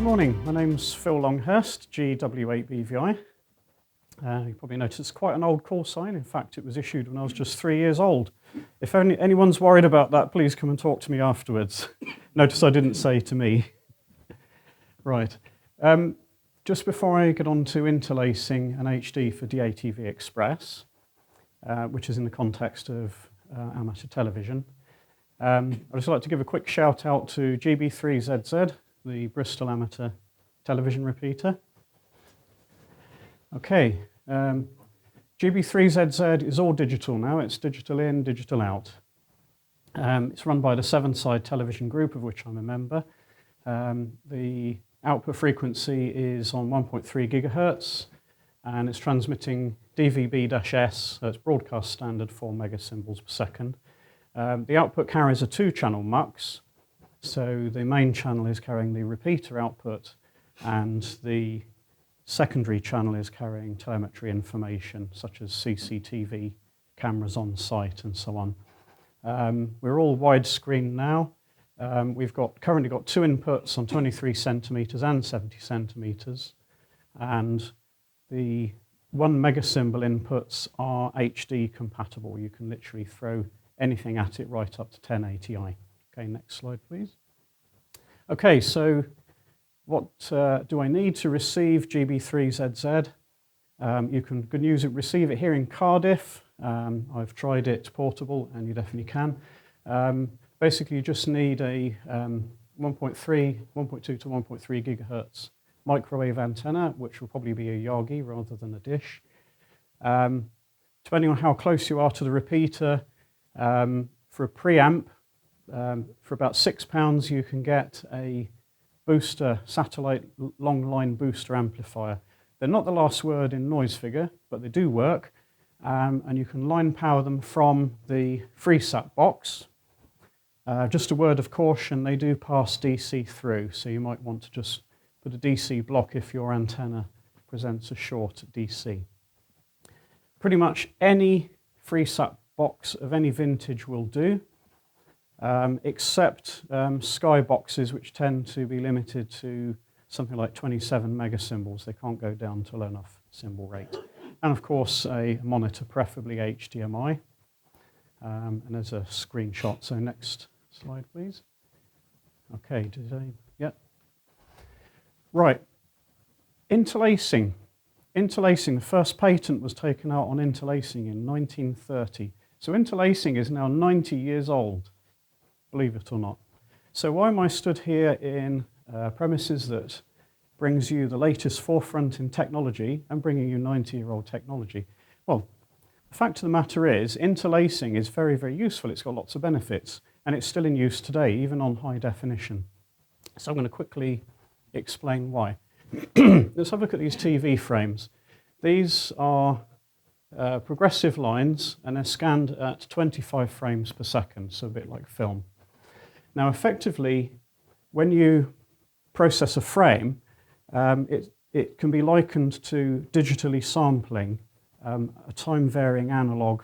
morning, my name's Phil Longhurst, GW8BVI. You probably noticed it's quite an old call sign. In fact, it was issued when I was just 3 years old. If anyone's worried about that, please come and talk to me afterwards. Notice I didn't say to me. Right. Just before I get on to interlacing an HD for DATV Express, which is in the context of amateur television, I'd just like to give a quick shout out to GB3ZZ, the Bristol amateur television repeater. Okay, GB3ZZ is all digital now. It's digital in, digital out. It's run by the Sevenside Television Group, of which I'm a member. The output frequency is on 1.3 gigahertz, and it's transmitting DVB-S, so it's broadcast standard 4 megasymbols per second. The output carries a 2-channel MUX, so the main channel is carrying the repeater output, and the secondary channel is carrying telemetry information, such as CCTV cameras on site and so on. We're all widescreen now. We've currently got 2 inputs on 23 centimeters and 70 centimeters, and the 1 megasymbol inputs are HD compatible. You can literally throw anything at it right up to 1080i. Okay, next slide, please. Okay, so what do I need to receive GB3ZZ? You can receive it here in Cardiff. I've tried it portable, and you definitely can. Basically, you just need a 1.2 to 1.3 gigahertz microwave antenna, which will probably be a Yagi rather than a dish. Depending on how close you are to the repeater, for a preamp, for about £6, you can get a booster, satellite long line booster amplifier. They're not the last word in noise figure, but they do work. And you can line power them from the FreeSat box. Just a word of caution, they do pass DC through, so you might want to just put a DC block if your antenna presents a short DC. Pretty much any FreeSat box of any vintage will do, except Sky boxes, which tend to be limited to something like 27 megasymbols. They can't go down to low enough symbol rate. And of course, a monitor, preferably HDMI. And there's a screenshot. So next slide, please. Okay, yeah. Right, interlacing. Interlacing, the first patent was taken out on interlacing in 1930. So interlacing is now 90 years old, believe it or not. So why am I stood here in premises that brings you the latest forefront in technology and bringing you 90-year-old technology? Well, the fact of the matter is, interlacing is very, very useful. It's got lots of benefits, and it's still in use today, even on high definition. So I'm going to quickly explain why. Let's have a look at these TV frames. These are progressive lines, and they're scanned at 25 frames per second, so a bit like film. Now, effectively, when you process a frame, it can be likened to digitally sampling a time-varying analog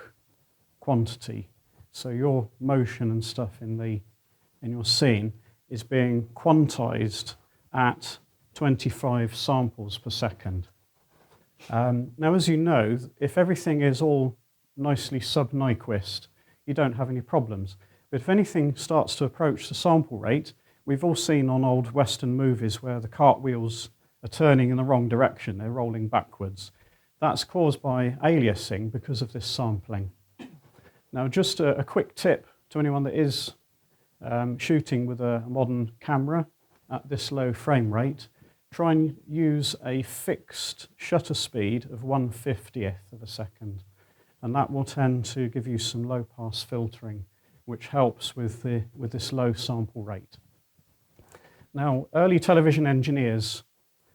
quantity. So your motion and stuff in your scene is being quantized at 25 samples per second. Now, as you know, if everything is all nicely sub-Nyquist, you don't have any problems. But if anything starts to approach the sample rate, we've all seen on old Western movies where the cartwheels are turning in the wrong direction, they're rolling backwards. That's caused by aliasing because of this sampling. Now, just a quick tip to anyone that is shooting with a modern camera at this low frame rate: try and use a fixed shutter speed of 1/50th of a second, and that will tend to give you some low-pass filtering, which helps with this low sample rate. Now, early television engineers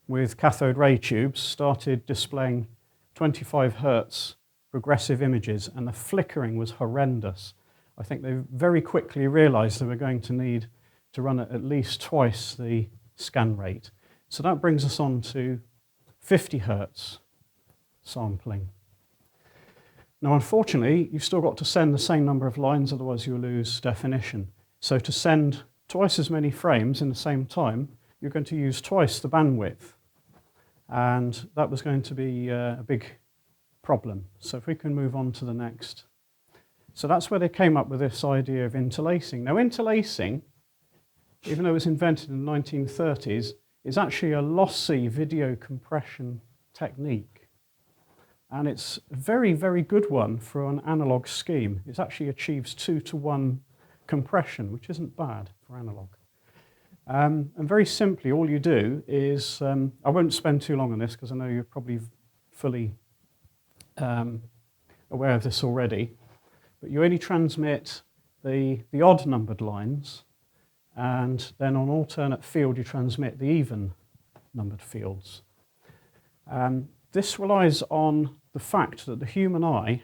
with cathode ray tubes started displaying 25 hertz progressive images, and the flickering was horrendous. I think they very quickly realized they were going to need to run at least twice the scan rate. So that brings us on to 50 hertz sampling. Now, unfortunately, you've still got to send the same number of lines, otherwise you'll lose definition. So to send twice as many frames in the same time, you're going to use twice the bandwidth. And that was going to be a big problem. So if we can move on to the next. So that's where they came up with this idea of interlacing. Now, interlacing, even though it was invented in the 1930s, is actually a lossy video compression technique. And it's a very, very good one for an analog scheme. It actually achieves 2-to-1 compression, which isn't bad for analog. And very simply, all you do is, I won't spend too long on this because I know you're probably fully aware of this already, but you only transmit the odd numbered lines, and then on alternate field you transmit the even numbered fields. This relies on the fact that the human eye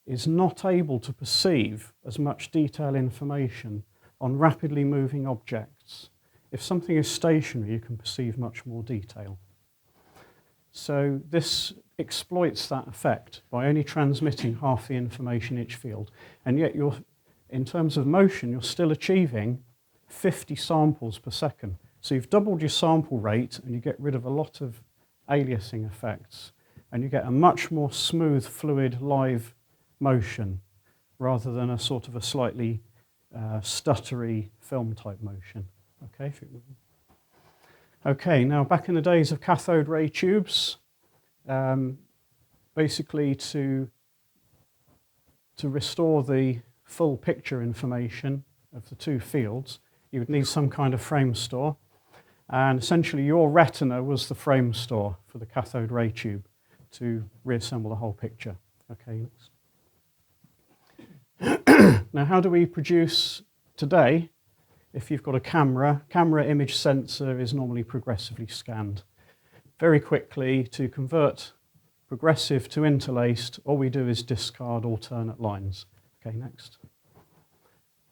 is not able to perceive as much detailed information on rapidly moving objects. If something is stationary, you can perceive much more detail. So this exploits that effect by only transmitting half the information each field. And yet, in terms of motion, you're still achieving 50 samples per second. So you've doubled your sample rate, and you get rid of a lot of aliasing effects. And you get a much more smooth, fluid, live motion, rather than a sort of a slightly stuttery film-type motion. Okay, now back in the days of cathode ray tubes, basically to restore the full picture information of the two fields, you would need some kind of frame store. And essentially your retina was the frame store for the cathode ray tube to reassemble the whole picture. Okay, next. Now, how do we produce today? If you've got a camera image sensor is normally progressively scanned. Very quickly, to convert progressive to interlaced, all we do is discard alternate lines. Okay, next.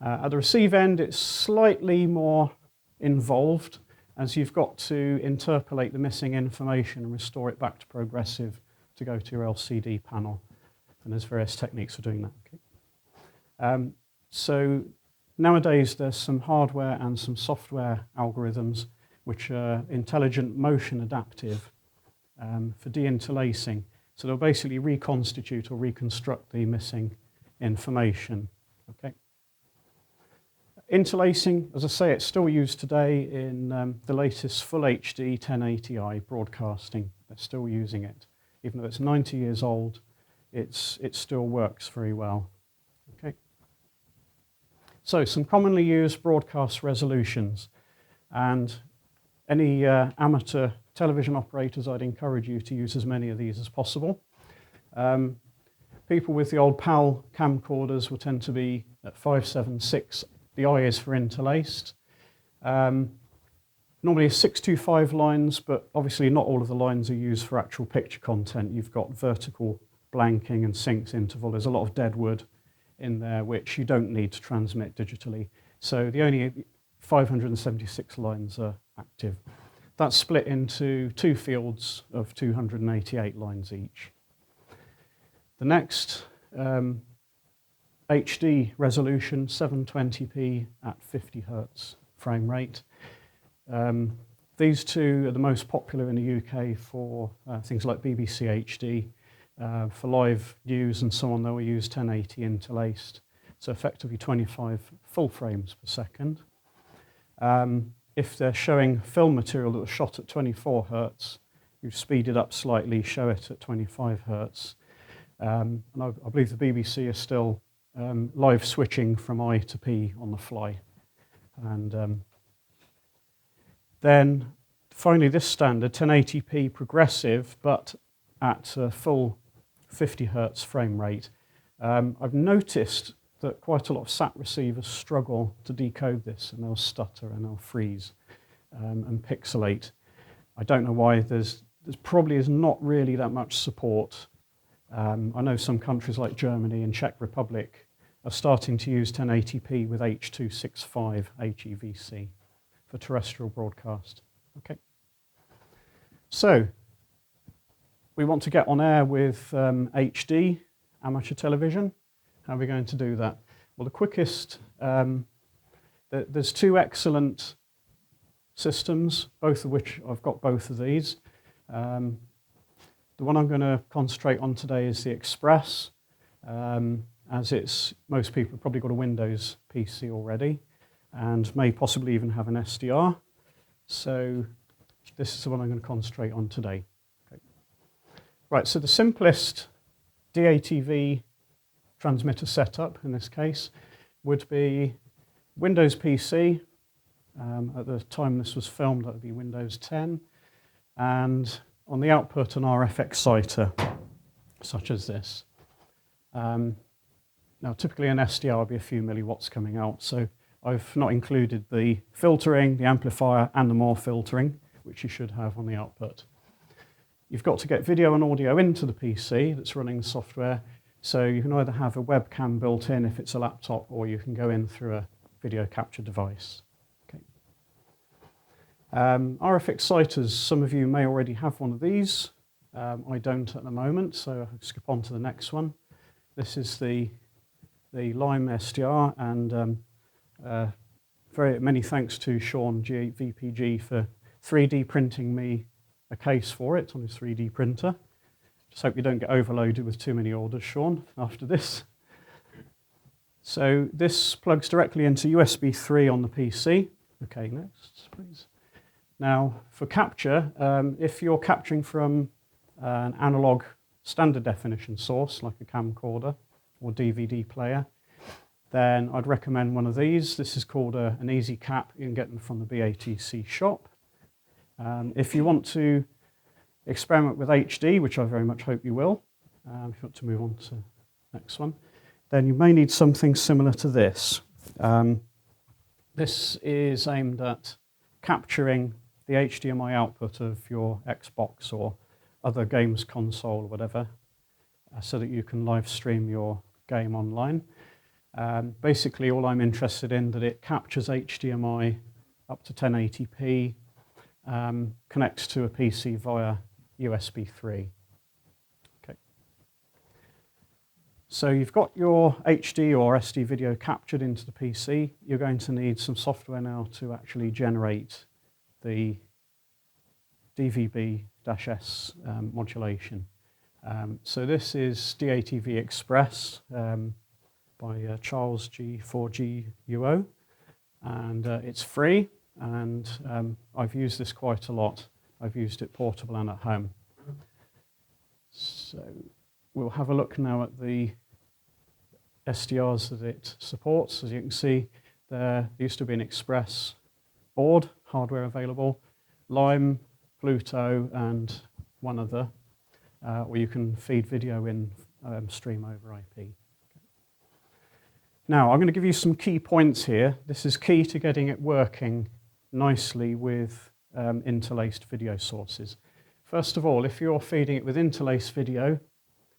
At the receive end, it's slightly more involved, as you've got to interpolate the missing information and restore it back to progressive to go to your LCD panel. And there's various techniques for doing that. Okay. So nowadays, there's some hardware and some software algorithms which are intelligent motion adaptive for deinterlacing. So they'll basically reconstitute or reconstruct the missing information. Okay. Interlacing, as I say, it's still used today in the latest full HD 1080i broadcasting. They're still using it. Even though it's 90 years old, it still works very well. Okay. So some commonly used broadcast resolutions, and any amateur television operators, I'd encourage you to use as many of these as possible. People with the old PAL camcorders will tend to be at 576. The I is for interlaced. Normally 625 lines, but obviously not all of the lines are used for actual picture content. You've got vertical blanking and syncs interval. There's a lot of dead wood in there which you don't need to transmit digitally. So the only 576 lines are active. That's split into two fields of 288 lines each. The next HD resolution, 720p at 50 hertz frame rate. These two are the most popular in the UK for things like BBC HD. For live news and so on, they will use 1080 interlaced, so effectively 25 full frames per second. If they're showing film material that was shot at 24 hertz, you speed it up slightly, show it at 25 hertz. And I believe the BBC is still live switching from I to P on the fly. And then finally this standard, 1080p progressive, but at a full 50 hertz frame rate. I've noticed that quite a lot of SAT receivers struggle to decode this, and they'll stutter and they'll freeze and pixelate. I don't know why. There's probably is not really that much support. I know some countries like Germany and Czech Republic are starting to use 1080p with H.265 HEVC for terrestrial broadcast. Okay. So we want to get on air with HD amateur television. How are we going to do that? Well, the quickest, there's two excellent systems, both of which I've got both of these. The one I'm going to concentrate on today is the Express, as most people have probably got a Windows PC already and may possibly even have an SDR. So this is the one I'm going to concentrate on today. Okay. Right, so the simplest DATV transmitter setup in this case would be Windows PC. At the time this was filmed, that would be Windows 10. And on the output, an RF exciter, such as this. Now, typically an SDR would be a few milliwatts coming out, so I've not included the filtering, the amplifier, and the more filtering, which you should have on the output. You've got to get video and audio into the PC that's running the software, so you can either have a webcam built in if it's a laptop, or you can go in through a video capture device. Okay. RF exciters, some of you may already have one of these. I don't at the moment, so I'll skip on to the next one. This is the Lime SDR, and very many thanks to Sean VPG for 3D printing me a case for it on his 3D printer. Just hope you don't get overloaded with too many orders, Sean, after this. So this plugs directly into USB 3 on the PC. Okay, next, please. Now, for capture, if you're capturing from an analog standard definition source, like a camcorder or DVD player, then I'd recommend one of these. This is called an Easy Cap. You can get them from the BATC shop. If you want to experiment with HD, which I very much hope you will, if you want to move on to the next one, then you may need something similar to this. This is aimed at capturing the HDMI output of your Xbox or other games console or whatever, so that you can live stream your game online. Basically, all I'm interested in that it captures HDMI up to 1080p, connects to a PC via USB 3. Okay. So you've got your HD or SD video captured into the PC. You're going to need some software now to actually generate the DVB-S modulation. So this is DATV Express by Charles G4GUO, and it's free, and I've used this quite a lot. I've used it portable and at home. So we'll have a look now at the SDRs that it supports. As you can see, there used to be an Express board, hardware available, Lime, Pluto, and one other, or you can feed video in, stream over IP. Now, I'm going to give you some key points here. This is key to getting it working nicely with interlaced video sources. First of all, if you're feeding it with interlaced video,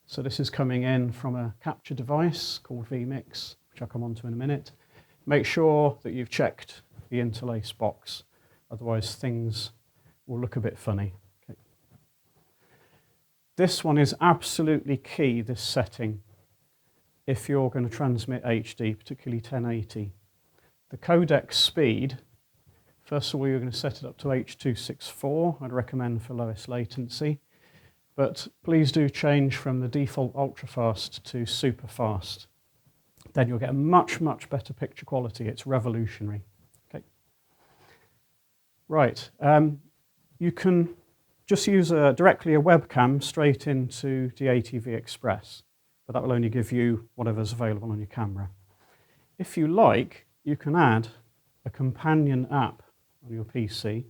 so this is coming in from a capture device called vMix, which I'll come on to in a minute, make sure that you've checked the interlace box, otherwise things will look a bit funny. Okay. This one is absolutely key, this setting, if you're going to transmit HD, particularly 1080. The codec speed, first of all, you're going to set it up to H.264, I'd recommend for lowest latency, but please do change from the default ultra-fast to super-fast. Then you'll get a much, much better picture quality. It's revolutionary. Okay. Right, you can just use directly a webcam straight into DATV Express, but that will only give you whatever's available on your camera. If you like, you can add a companion app on your PC,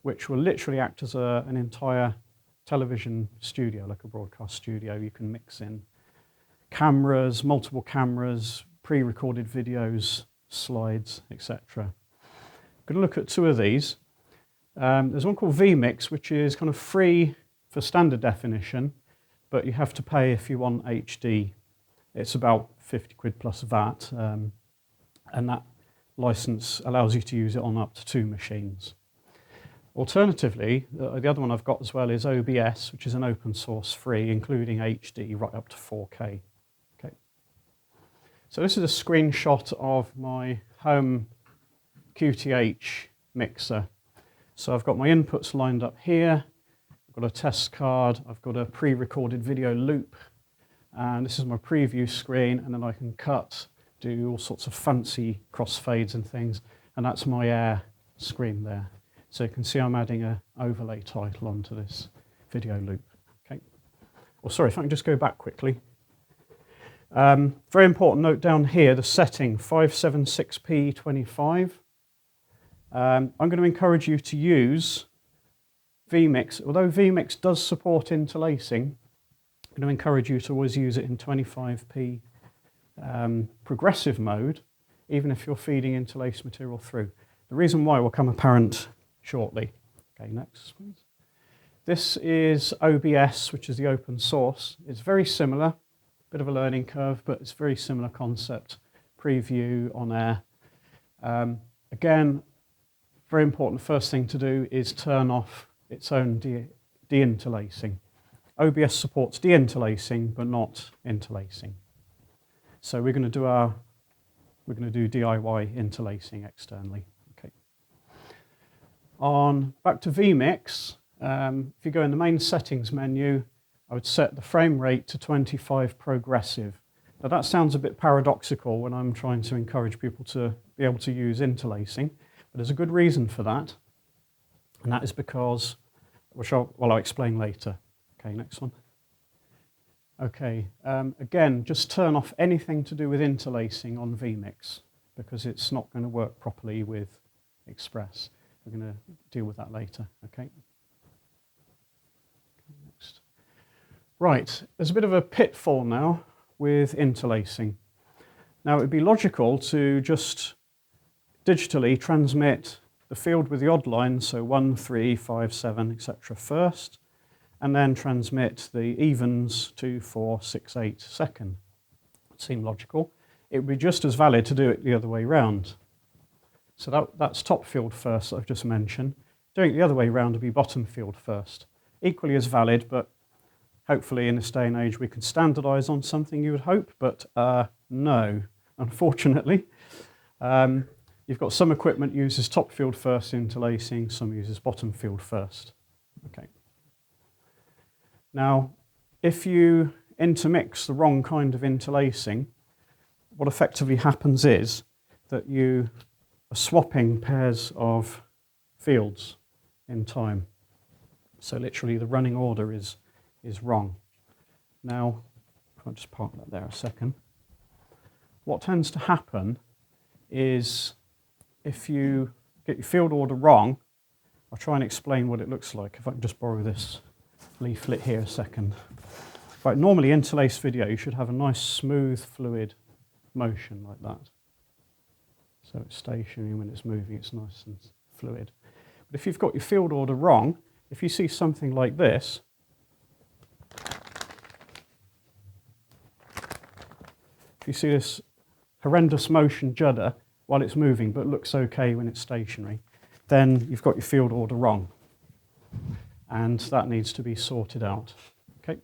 which will literally act as an entire television studio, like a broadcast studio. You can mix in cameras, multiple cameras, pre-recorded videos, slides, etc. I'm going to look at two of these. There's one called vMix, which is kind of free for standard definition, but you have to pay if you want HD. It's about 50 quid plus VAT, and that license allows you to use it on up to 2 machines. Alternatively, the other one I've got as well is OBS, which is an open source free, including HD right up to 4K. Okay. So this is a screenshot of my home QTH mixer. So I've got my inputs lined up here, I've got a test card, I've got a pre-recorded video loop, and this is my preview screen, and then I can cut, do all sorts of fancy crossfades and things, and that's my air screen there. So you can see I'm adding an overlay title onto this video loop. Okay. Well, sorry, if I can just go back quickly. Very important note down here, the setting 576p25. I'm going to encourage you to use vMix. Although vMix does support interlacing, I'm going to encourage you to always use it in 25p progressive mode, even if you're feeding interlaced material through. The reason why will come apparent shortly. Okay, next please. This is OBS, which is the open source. It's very similar, bit of a learning curve, but it's very similar concept. Preview on air. Again, very important first thing to do is turn off its own deinterlacing. OBS supports deinterlacing, but not interlacing. So we're going to do DIY interlacing externally. Okay. Back to vMix. If you go in the main settings menu, I would set the frame rate to 25 progressive. Now that sounds a bit paradoxical when I'm trying to encourage people to be able to use interlacing, but there's a good reason for that, and that is because, which I'll explain later. Okay, next one. Okay, again, just turn off anything to do with interlacing on vMix because it's not going to work properly with Express. We're going to deal with that later, okay? Next. Right, there's a bit of a pitfall now with interlacing. Now, it would be logical to just digitally transmit the field with the odd line, so 1, 3, 5, 7, etc. first, and then transmit the evens 2, 4, 6, 8 second. It seemed logical. It would be just as valid to do it the other way round. So that's top field first that I've just mentioned. Doing it the other way round would be bottom field first. Equally as valid, but hopefully in this day and age we can standardise on something, you would hope, but no, unfortunately. You've got some equipment uses top field first interlacing, some uses bottom field first. Okay. Now, if you intermix the wrong kind of interlacing, what effectively happens is that you are swapping pairs of fields in time. So literally the running order is wrong. Now, I'll just park that there a second. What tends to happen is if you get your field order wrong, I'll try and explain what it looks like. If I can just borrow this leaflet here a second. Right, normally interlaced video, you should have a nice smooth fluid motion like that. So it's stationary, when it's moving it's nice and fluid. But if you've got your field order wrong, if you see something like this, if you see this horrendous motion judder while it's moving but looks okay when it's stationary, then you've got your field order wrong. And that needs to be sorted out. Okay.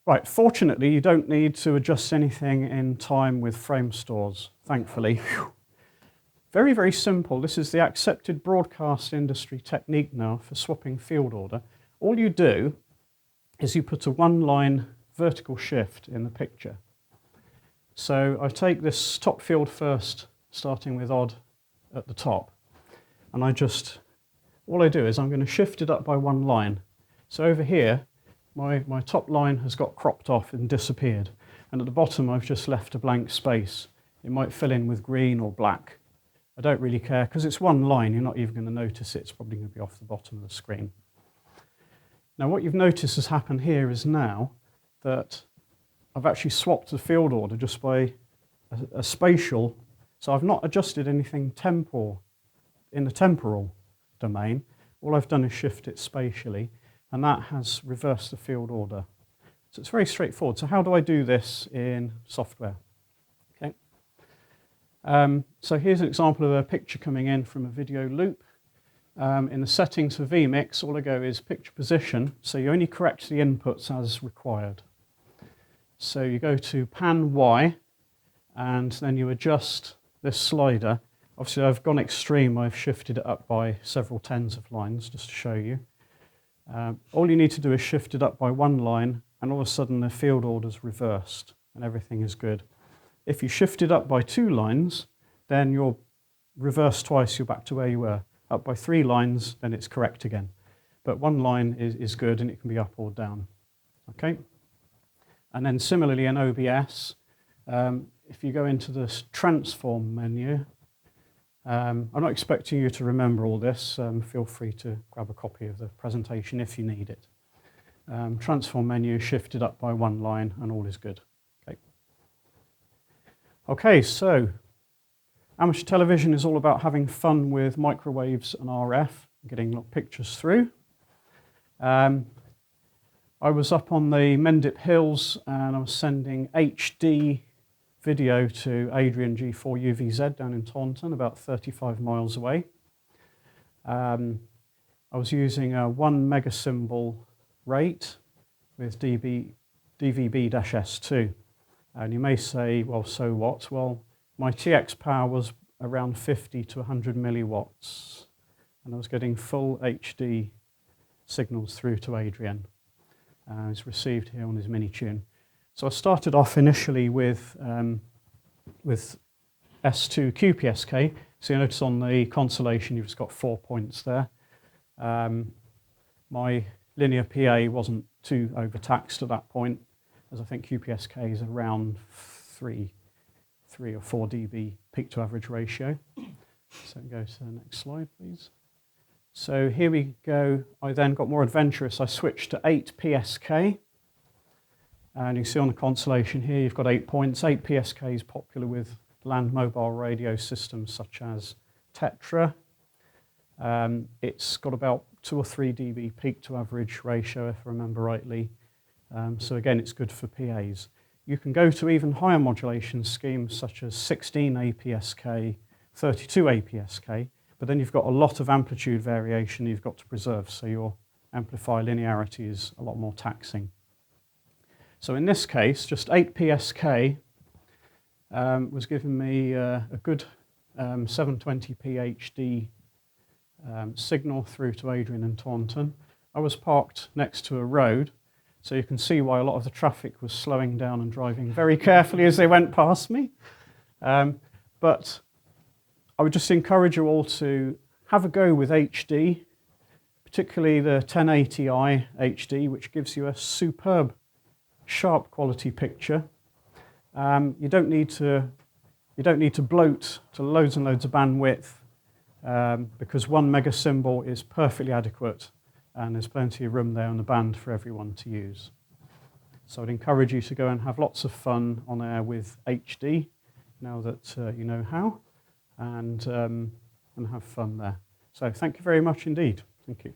Right, fortunately you don't need to adjust anything in time with frame stores, thankfully. Very, very simple. This is the accepted broadcast industry technique now for swapping field order. All you do is you put a one-line vertical shift in the picture. So I take this top field first, starting with odd at the top, and all I do is I'm going to shift it up by one line. So over here, my top line has got cropped off and disappeared, and at the bottom I've just left a blank space. It might fill in with green or black. I don't really care, because it's one line, you're not even going to notice it. It's probably going to be off the bottom of the screen. Now what you've noticed has happened here is now that I've actually swapped the field order just by a spatial, so I've not adjusted anything in the temporal domain. All I've done is shift it spatially, and that has reversed the field order. So it's very straightforward. So how do I do this in software? Okay. So here's an example of a picture coming in from a video loop. In the settings for vMix, all I go is picture position, so you only correct the inputs as required. So you go to pan Y, and then you adjust this slider, Obviously, I've gone extreme. I've shifted it up by several tens of lines just to show you. All you need to do is shift it up by one line, and all of a sudden the field order's reversed, and everything is good. If you shift it up by 2 lines, then you're reversed twice, you're back to where you were. Up by 3 lines, then it's correct again. But 1 line is good, and it can be up or down. Okay? And then similarly in OBS, if you go into this transform menu, I'm not expecting you to remember all this. Feel free to grab a copy of the presentation if you need it. Transform menu, shifted up by 1 line, and all is good. Okay, so amateur television is all about having fun with microwaves and RF, getting pictures through. I was up on the Mendip Hills and I was sending HD video to Adrian G4 UVZ down in Taunton, about 35 miles away. I was using a 1 megasymbol rate with DVB-S2. And you may say, well, so what? Well, my TX power was around 50 to 100 milliwatts, and I was getting full HD signals through to Adrian. It's received here on his mini tune. So I started off initially with S2 QPSK. So you notice on the constellation you've just got 4 points there. My linear PA wasn't too overtaxed at that point, as I think QPSK is around 3 or 4 dB peak to average ratio. So go to the next slide, please. So here we go. I then got more adventurous. I switched to 8 PSK. And you can see on the constellation here, you've got 8 points. 8 PSK is popular with land mobile radio systems such as Tetra. It's got about 2 or 3 dB peak to average ratio, if I remember rightly. So again, it's good for PAs. You can go to even higher modulation schemes such as 16 APSK, 32 APSK, but then you've got a lot of amplitude variation you've got to preserve, so your amplifier linearity is a lot more taxing. So in this case, just 8 PSK was giving me a good 720p HD signal through to Adrian and Taunton. I was parked next to a road, so you can see why a lot of the traffic was slowing down and driving very carefully as they went past me. But I would just encourage you all to have a go with HD, particularly the 1080i HD, which gives you a superb, sharp quality picture. You don't need to bloat to loads and loads of bandwidth because 1 megasymbol is perfectly adequate. And there's plenty of room there on the band for everyone to use. So I'd encourage you to go and have lots of fun on air with HD, now that you know how, and have fun there. So thank you very much indeed. Thank you.